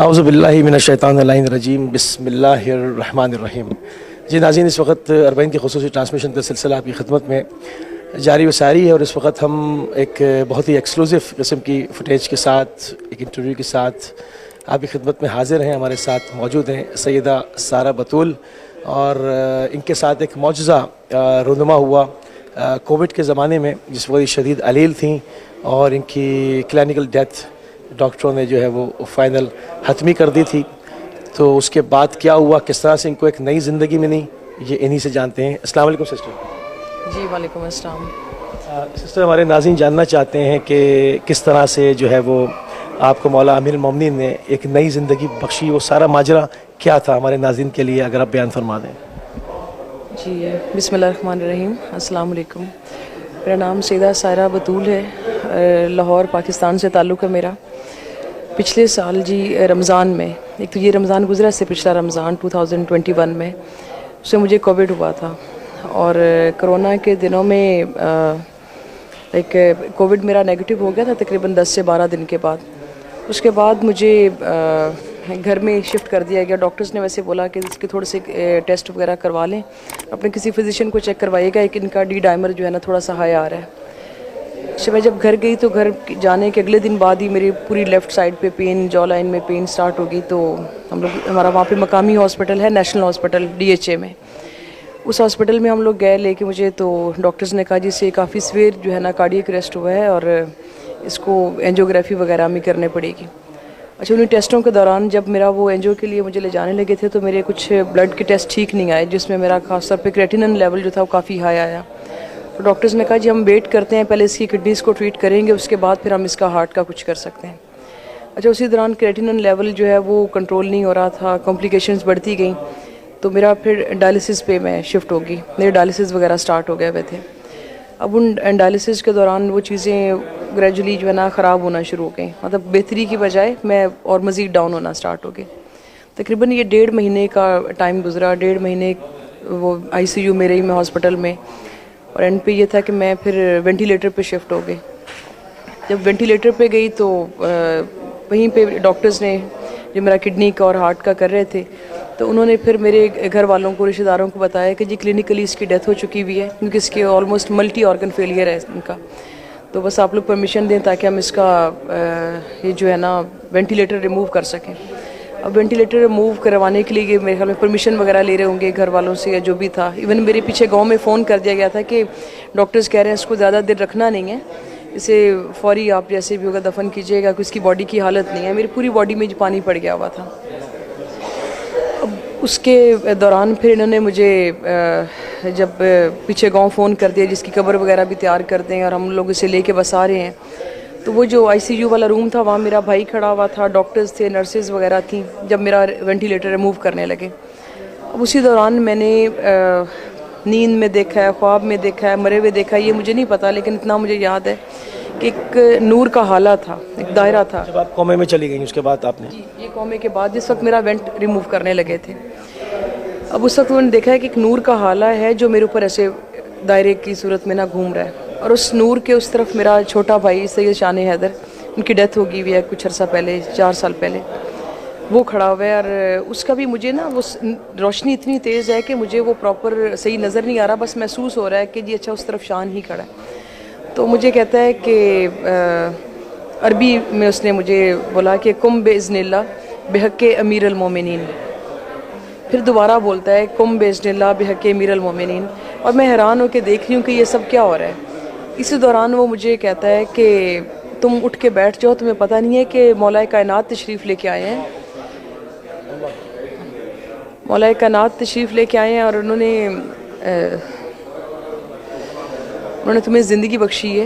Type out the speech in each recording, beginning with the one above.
اعوذ باللہ من الشیطان الرجیم بسم اللہ الرحمن الرحیم۔ جی ناظرین، اس وقت اربعین کی خصوصی ٹرانسمیشن کا سلسلہ آپ کی خدمت میں جاری و ساری ہے، اور اس وقت ہم ایک بہت ہی ایکسکلوزو قسم کی فوٹیج کے ساتھ، ایک انٹرویو کے ساتھ آپ کی خدمت میں حاضر ہیں۔ ہمارے ساتھ موجود ہیں سیدہ سارہ بطول، اور ان کے ساتھ ایک معجزہ رونما ہوا کووڈ کے زمانے میں، جس وقت شدید علیل تھیں، اور ان کی کلینکل ڈیتھ ڈاکٹروں نے جو ہے وہ فائنل حتمی کر دی تھی۔ تو اس کے بعد کیا ہوا، کس طرح سے ان کو ایک نئی زندگی ملی، یہ انہی سے جانتے ہیں۔ السلام علیکم سسٹر۔ جی وعلیکم السلام۔ سسٹر، ہمارے ناظرین جاننا چاہتے ہیں کہ کس طرح سے جو ہے وہ آپ کو مولا امیر المومنین نے ایک نئی زندگی بخشی، وہ سارا ماجرا کیا تھا ہمارے ناظرین کے لیے، اگر آپ بیان فرما دیں۔ جی بسم اللہ الرحمن الرحیم، السلام علیکم۔ میرا نام سیدہ سارہ بطول ہے، لاہور پاکستان سے تعلق ہے میرا۔ پچھلے سال رمضان میں، ایک تو یہ رمضان گزرا، اس سے پچھلا رمضان 2021 میں اس سے مجھے کووڈ ہوا تھا، اور کرونا کے دنوں میں ایک کووڈ میرا نیگیٹو ہو گیا تھا تقریباً 10 سے 12 دن کے بعد۔ اس کے بعد مجھے گھر میں شفٹ کر دیا گیا۔ ڈاکٹرز نے ویسے بولا کہ اس کے تھوڑے سے ٹیسٹ وغیرہ کروا لیں، اپنے کسی فزیشین کو چیک کروائیے گا، ایک ان کا ڈی ڈائمر جو ہے نا تھوڑا سا ہائی آ رہا ہے۔ اچھا، میں جب گھر گئی تو گھر جانے کے اگلے دن بعد ہی میری پوری لیفٹ سائڈ پہ پین، جو لائن میں پین سٹارٹ ہو گئی۔ تو ہمارا وہاں پہ مقامی ہاسپٹل ہے، نیشنل ہاسپٹل DHA میں، اس ہاسپٹل میں ہم لوگ گئے لے کے مجھے۔ تو ڈاکٹرز نے کہا جی سے کافی سویر جو ہے نا کارڈیک اریسٹ ہوا ہے، اور اس کو اینجیوگرافی وغیرہ بھی کرنے پڑے گی۔ اچھا، انہیں ٹیسٹوں کے دوران جب میرا وہ اینجیو کے لیے مجھے لے جانے لگے تھے تو میرے کچھ بلڈ کے ٹیسٹ ٹھیک نہیں آئے، جس میں میرا خاص طور پہ کریٹینن لیول جو تھا وہ کافی ہائی آیا۔ تو ڈاکٹرز نے کہا جی ہم ویٹ کرتے ہیں، پہلے اس کی کڈنیز کو ٹریٹ کریں گے، اس کے بعد پھر ہم اس کا ہارٹ کا کچھ کر سکتے ہیں۔ اچھا، اسی دوران کریٹینن لیول جو ہے وہ کنٹرول نہیں ہو رہا تھا، کمپلیکیشنز بڑھتی گئیں، تو میرا پھر ڈائلسس پہ میں شفٹ ہوگی، میرے ڈائلسس وغیرہ سٹارٹ ہو گئے ہوئے تھے۔ اب ان ڈائلسس کے دوران وہ چیزیں گریجولی جو ہے نا خراب ہونا شروع ہو گئیں، مطلب بہتری کی بجائے میں اور مزید ڈاؤن ہونا سٹارٹ ہو گئی۔ تقریباً یہ 1.5 مہینے کا ٹائم گزرا، 1.5 مہینے وہ ICU میں رہی میں ہاسپٹل میں، اور اینڈ پہ یہ تھا کہ میں پھر وینٹیلیٹر پہ شفٹ ہو گئی۔ جب وینٹیلیٹر پہ گئی تو وہیں پہ ڈاکٹرز نے جو میرا کڈنی کا اور ہارٹ کا کر رہے تھے، تو انہوں نے پھر میرے گھر والوں کو، رشتہ داروں کو بتایا کہ جی کلینکلی اس کی ڈیتھ ہو چکی ہوئی ہے، کیونکہ اس کے آلموسٹ ملٹی آرگن فیلئر ہے ان کا، تو بس آپ لوگ پرمیشن دیں تاکہ ہم اس کا یہ جو ہے نا وینٹیلیٹر ریموو کر سکیں۔ اب وینٹیلیٹر ریموو کروانے کے لیے میرے خیال میں پرمیشن وغیرہ لے رہے ہوں گے گھر والوں سے یا جو بھی تھا۔ ایون میرے پیچھے گاؤں میں فون کر دیا گیا تھا کہ ڈاکٹرز کہہ رہے ہیں اس کو زیادہ دیر رکھنا نہیں ہے، اسے فوری آپ جیسے بھی ہوگا دفن کیجیے گا، کہ اس کی باڈی کی حالت نہیں ہے۔ میری پوری باڈی میں پانی پڑ گیا ہوا تھا۔ اب اس کے دوران پھر انہوں نے مجھے جب پیچھے گاؤں فون کر دیا، جس کی قبر وغیرہ بھی تیار کر دیں، اور ہم لوگ اسے لے کے بس آ رہے ہیں، تو وہ جو ICU والا روم تھا وہاں میرا بھائی کھڑا ہوا تھا، ڈاکٹرز تھے، نرسز وغیرہ تھیں، جب میرا وینٹیلیٹر ریموو کرنے لگے۔ اب اسی دوران میں نے نیند میں دیکھا ہے، خواب میں دیکھا ہے، مرے ہوئے دیکھا ہے، یہ مجھے نہیں پتا، لیکن اتنا مجھے یاد ہے کہ ایک نور کا حالہ تھا، ایک دائرہ تھا۔ جب آپ کومے میں چلی گئیں اس کے بعد آپ نے؟ جی، یہ کومے کے بعد جس وقت میرا وینٹ ریموو کرنے لگے تھے، اب اس وقت میں نے دیکھا ہے کہ ایک نور کا حالہ ہے جو میرے اوپر ایسے دائرے کی صورت میں نہ گھوم رہا ہے، اور اس نور کے اس طرف میرا چھوٹا بھائی سید شان حیدر، ان کی ڈیتھ ہو گئی ہوئی ہے کچھ عرصہ پہلے، 4 سال پہلے، وہ کھڑا ہوا ہے، اور اس کا بھی مجھے نا وہ روشنی اتنی تیز ہے کہ مجھے وہ پراپر صحیح نظر نہیں آ رہا، بس محسوس ہو رہا ہے کہ جی اچھا اس طرف شان ہی کھڑا ہے۔ تو مجھے کہتا ہے کہ عربی میں اس نے مجھے بولا کہ کم باذن اللہ بحق امیر المومنین، پھر دوبارہ بولتا ہے کم باذن اللہ بحق امیر المومنین، اور میں حیران ہو کے دیکھ رہی ہوں کہ یہ سب کیا ہو رہا ہے۔ اسی دوران وہ مجھے کہتا ہے کہ تم اٹھ کے بیٹھ جاؤ، تمہیں پتہ نہیں ہے کہ مولا کائنات تشریف لے کے آئے ہیں، مولا کائنات تشریف لے کے آئے ہیں، اور انہوں نے تمہیں زندگی بخشی ہے،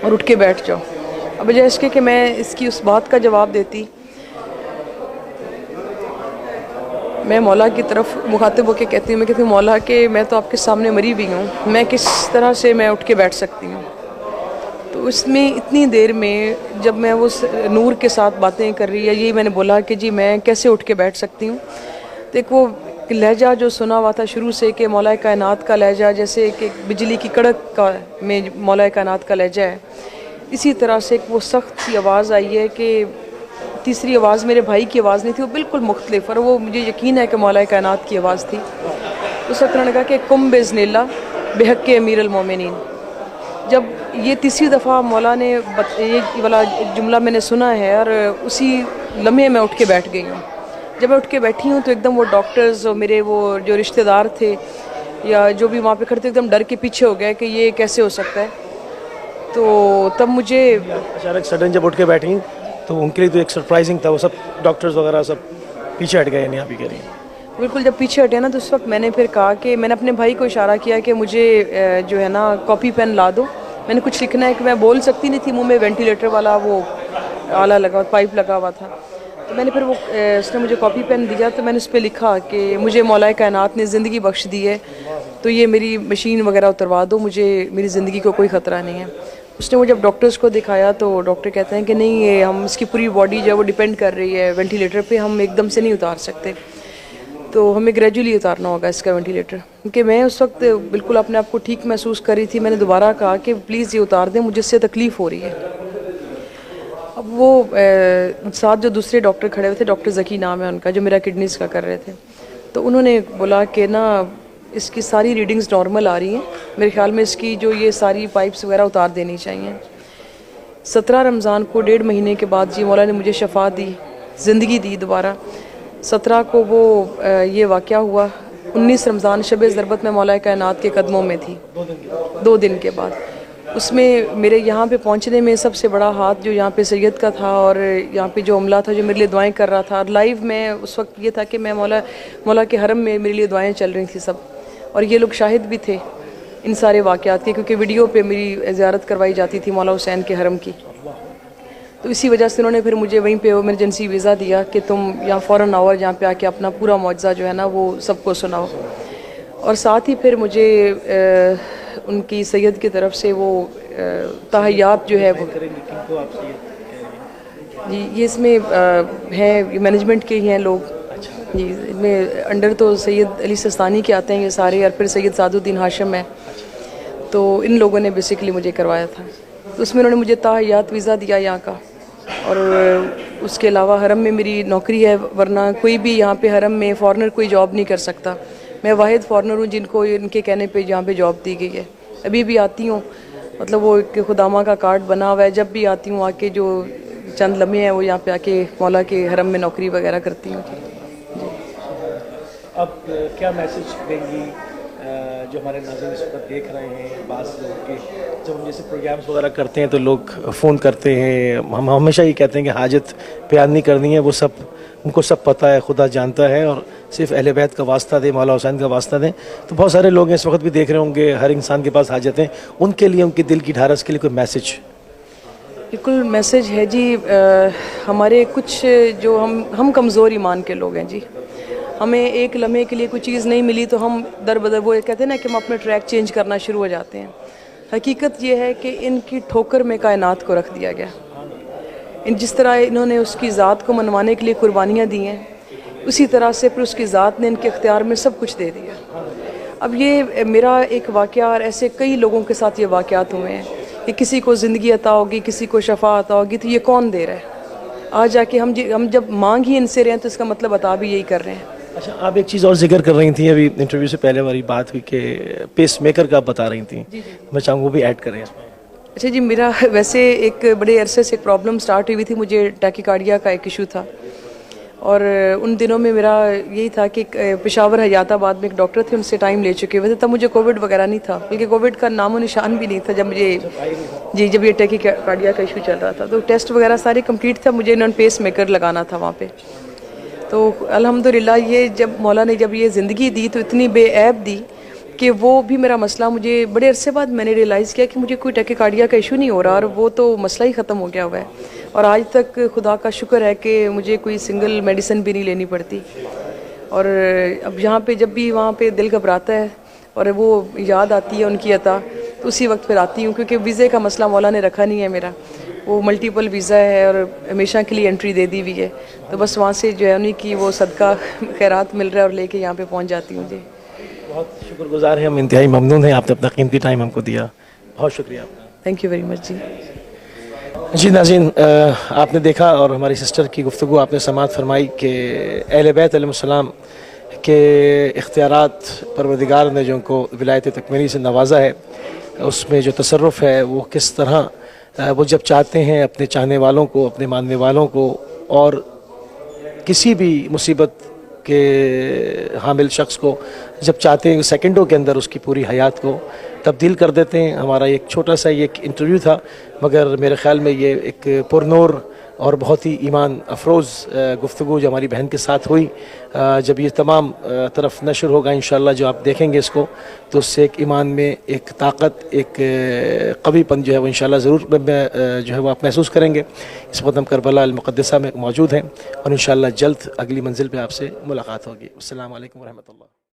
اور اٹھ کے بیٹھ جاؤ۔ اب بجائے اس کے کہ میں اس کی اس بات کا جواب دیتی، میں مولا کی طرف مخاطب ہو کے کہتی ہوں مولا کہ میں تو آپ کے سامنے مری ہوئی ہوں، میں کس طرح سے میں اٹھ کے بیٹھ سکتی ہوں۔ تو اس میں اتنی دیر میں جب میں اس نور کے ساتھ باتیں کر رہی ہے، یہی میں نے بولا کہ جی میں کیسے اٹھ کے بیٹھ سکتی ہوں، تو ایک وہ لہجہ جو سنا ہوا تھا شروع سے کہ مولا کائنات کا لہجہ، جیسے کہ بجلی کی کڑک کا میں مولا کائنات کا لہجہ ہے، اسی طرح سے ایک وہ سخت سی آواز آئی ہے کہ تیسری آواز میرے بھائی کی آواز نہیں تھی, وہ بالکل مختلف, اور وہ مجھے یقین ہے کہ مولا کائنات کی آواز تھی. اس وقت انہوں نے کہا کہ کم بِإِذْنِ اللَّهِ بِحَقِّ امیر المومنین. جب یہ تیسری دفعہ مولا نے یہ والا جملہ میں نے سنا ہے, اور اسی لمحے میں اٹھ کے بیٹھ گئی ہوں. جب میں اٹھ کے بیٹھی ہوں تو ایک دم وہ ڈاکٹرز اور میرے وہ جو رشتہ دار تھے یا جو بھی وہاں پہ کھڑے تھے, ایک دم ڈر کے پیچھے ہو گئے کہ یہ کیسے ہو سکتا ہے. تو تب مجھے اچانک سڈن جب اٹھ کے بیٹھی تو ان کے لیے تو ایک سرپرائزنگ تھا, وہ سب ڈاکٹرز وغیرہ سب پیچھے ہٹ گئے, یعنی آپ ہی کہہ رہی ہیں. بالکل جب پیچھے ہٹے نا تو اس وقت میں نے پھر کہا کہ میں نے اپنے بھائی کو اشارہ کیا کہ مجھے جو ہے نا کاپی پین لا دو, میں نے کچھ لکھنا ہے. کہ میں بول سکتی نہیں تھی, منہ میں وینٹیلیٹر والا وہ آلہ لگا پائپ لگا ہوا تھا. تو میں نے پھر وہ اس نے مجھے کاپی پین دیا, تو میں نے اس پہ لکھا کہ مجھے مولا کائنات نے زندگی بخش دی ہے, تو یہ میری مشین وغیرہ اتروا دو, مجھے میری زندگی کو کوئی خطرہ نہیں ہے. اس نے وہ جب ڈاکٹرز کو دکھایا تو ڈاکٹر کہتے ہیں کہ نہیں, یہ ہم اس کی پوری باڈی جو ہے وہ ڈیپینڈ کر رہی ہے وینٹیلیٹر پہ, ہم ایک دم سے نہیں اتار سکتے, تو ہمیں گریجولی اتارنا ہوگا اس کا وینٹیلیٹر. کیونکہ میں اس وقت بالکل اپنے آپ کو ٹھیک محسوس کر رہی تھی. میں نے دوبارہ کہا کہ پلیز یہ اتار دیں, مجھے اس سے تکلیف ہو رہی ہے. اب وہ ساتھ جو دوسرے ڈاکٹر کھڑے ہوئے تھے, ڈاکٹر ذکی نام ہے ان کا, جو میرا کڈنیز کا کر رہے تھے, تو انہوں نے بولا کہ نا اس کی ساری ریڈنگز نارمل آ رہی ہیں, میرے خیال میں اس کی جو یہ ساری پائپس وغیرہ اتار دینی چاہیے. 17 رمضان کو 1.5 مہینے کے بعد جی مولا نے مجھے شفا دی, زندگی دی دوبارہ. 17 کو وہ یہ واقعہ ہوا. 19 رمضان شب ضربت میں مولا کائنات کے قدموں میں تھی, 2 دن کے بعد. اس میں میرے یہاں پہ پہنچنے میں سب سے بڑا ہاتھ جو یہاں پہ سید کا تھا, اور یہاں پہ جو عملہ تھا جو میرے لیے دعائیں کر رہا تھا. اور لائیو میں اس وقت یہ تھا کہ میں مولا کے حرم میں میرے لیے دعائیں چل رہی تھیں سب, اور یہ لوگ شاہد بھی تھے ان سارے واقعات کے, کیونکہ ویڈیو پہ میری زیارت کروائی جاتی تھی مولا حسین کے حرم کی. تو اسی وجہ سے انہوں نے پھر مجھے وہیں پہ ایمرجنسی ویزا دیا کہ تم یہاں فوراً آؤ, اور یہاں پہ آ کے اپنا پورا معجزہ جو ہے نا وہ سب کو سناؤ. اور ساتھ ہی پھر مجھے ان کی سید کی طرف سے وہ تحیات جو ہے وہ جی یہ اس میں ہیں مینجمنٹ کے ہی ہیں لوگ جی, ان میں انڈر تو سید علی سستانی کے آتے ہیں یہ سارے, اور پھر سید سعد الدین ہاشم ہے, تو ان لوگوں نے بیسیکلی مجھے کروایا تھا. تو اس میں انہوں نے مجھے تحیات ویزا دیا یہاں کا, اور اس کے علاوہ حرم میں میری نوکری ہے, ورنہ کوئی بھی یہاں پہ حرم میں فارنر کوئی جاب نہیں کر سکتا. میں واحد فارنر ہوں جن کو ان کے کہنے پہ یہاں پہ جاب دی گئی ہے. ابھی بھی آتی ہوں, مطلب وہ ایک خدامہ کا کارڈ بنا ہوا ہے, جب بھی آتی ہوں آ کے جو چند لمحے ہیں وہ یہاں پہ آ کے مولا کے حرم میں نوکری وغیرہ کرتی ہوں. اب کیا میسج دیں گی جو ہمارے ناظرین اس وقت دیکھ رہے ہیں؟ بعض لوگ کے جب ہم جیسے پروگرامس وغیرہ کرتے ہیں تو لوگ فون کرتے ہیں, ہم ہمیشہ یہ کہتے ہیں کہ حاجت بیان نہیں کرنی ہے, وہ سب ان کو سب پتہ ہے, خدا جانتا ہے, اور صرف اہل بیت کا واسطہ دیں, مولا حسین کا واسطہ دیں. تو بہت سارے لوگ اس وقت بھی دیکھ رہے ہوں گے, ہر انسان کے پاس حاجتیں, ان کے لیے ان کے دل کی ڈھارس کے لیے کوئی میسج؟ بالکل میسج ہے جی. ہمارے کچھ جو ہم کمزور ایمان کے لوگ ہیں جی, ہمیں ایک لمحے کے لیے کوئی چیز نہیں ملی تو ہم در بدر وہ کہتے ہیں نا کہ ہم اپنے ٹریک چینج کرنا شروع ہو جاتے ہیں. حقیقت یہ ہے کہ ان کی ٹھوکر میں کائنات کو رکھ دیا گیا. جس طرح انہوں نے اس کی ذات کو منوانے کے لیے قربانیاں دی ہیں, اسی طرح سے پھر اس کی ذات نے ان کے اختیار میں سب کچھ دے دیا. اب یہ میرا ایک واقعہ, اور ایسے کئی لوگوں کے ساتھ یہ واقعات ہوئے ہیں کہ کسی کو زندگی عطا ہوگی, کسی کو شفا عطا ہوگی, تو یہ کون دے رہا ہے؟ آج جا کے ہم جب مانگ ہی ان سے رہے ہیں تو اس کا مطلب عطا بھی یہی کر رہے ہیں. اچھا, آپ ایک چیز اور ذکر کر رہی تھیں ابھی انٹرویو سے پہلے والی بات ہوئی کہ پیس میکر کا آپ بتا رہی تھیں, میں چاہوں وہ بھی ایڈ کریں اس میں. اچھا جی, میرا ویسے ایک بڑے عرصے سے ایک پرابلم سٹارٹ ہوئی تھی, مجھے ٹیکیکارڈیا کا ایک ایشو تھا, اور ان دنوں میں میرا یہی تھا کہ پشاور حیات آباد میں ایک ڈاکٹر تھے, ان سے ٹائم لے چکے ہوئے تھے. تب مجھے کووڈ وغیرہ نہیں تھا, بلکہ کووڈ کا نام و نشان بھی نہیں تھا جب مجھے جب یہ ٹیکیکارڈیا کا ایشو چل رہا تھا. تو ٹیسٹ وغیرہ سارے کمپلیٹ تھا, مجھے انہوں نے پیس میکر لگانا تھا وہاں پہ. تو الحمدللہ یہ جب مولا نے جب یہ زندگی دی تو اتنی بے عیب دی کہ وہ بھی میرا مسئلہ, مجھے بڑے عرصے بعد میں نے ریئلائز کیا کہ مجھے کوئی ٹیکیکارڈیا کا ایشو نہیں ہو رہا, اور وہ تو مسئلہ ہی ختم ہو گیا ہوا ہے. اور آج تک خدا کا شکر ہے کہ مجھے کوئی سنگل میڈیسن بھی نہیں لینی پڑتی. اور اب یہاں پہ جب بھی وہاں پہ دل گھبراتا ہے اور وہ یاد آتی ہے ان کی عطا, تو اسی وقت پھر آتی ہوں, کیونکہ ویزے کا مسئلہ مولا نے رکھا نہیں ہے میرا, وہ ملٹیپل ویزا ہے اور ہمیشہ کے لیے انٹری دے دی ہوئی ہے. تو بس وہاں سے جو ہے انہیں کی وہ صدقہ خیرات مل رہا ہے, اور لے کے یہاں پہ پہنچ جاتی ہوں. جی بہت شکر گزار ہیں, ہم انتہائی ممنون ہیں, آپ نے اپنا قیمتی ٹائم ہم کو دیا, بہت شکریہ آپ کا. تھینک یو ویری مچ جی. جی ناظرین، آپ نے دیکھا اور ہماری سسٹر کی گفتگو آپ نے سماعت فرمائی کہ اہل بیت علیہ السلام کے اختیارات پروردگار نے جو ان کو ولایت تکمیلی سے نوازا ہے، اس میں جو تصرف ہے وہ کس طرح وہ جب چاہتے ہیں اپنے چاہنے والوں کو، اپنے ماننے والوں کو، اور کسی بھی مصیبت کے حامل شخص کو جب چاہتے ہیں سیکنڈوں کے اندر اس کی پوری حیات کو تبدیل کر دیتے ہیں۔ ہمارا ایک چھوٹا سا یہ ایک انٹرویو تھا، مگر میرے خیال میں یہ ایک پرنور اور بہت ہی ایمان افروز گفتگو جو ہماری بہن کے ساتھ ہوئی، جب یہ تمام طرف نشر ہوگا انشاءاللہ، جو آپ دیکھیں گے اس کو، تو اس سے ایک ایمان میں ایک طاقت، ایک قوی پن جو ہے وہ انشاءاللہ ضرور جو ہے وہ آپ محسوس کریں گے۔ اس وقت ہم کربلا المقدسہ میں موجود ہیں اور انشاءاللہ جلد اگلی منزل پہ آپ سے ملاقات ہوگی۔ السلام علیکم ورحمۃ اللہ۔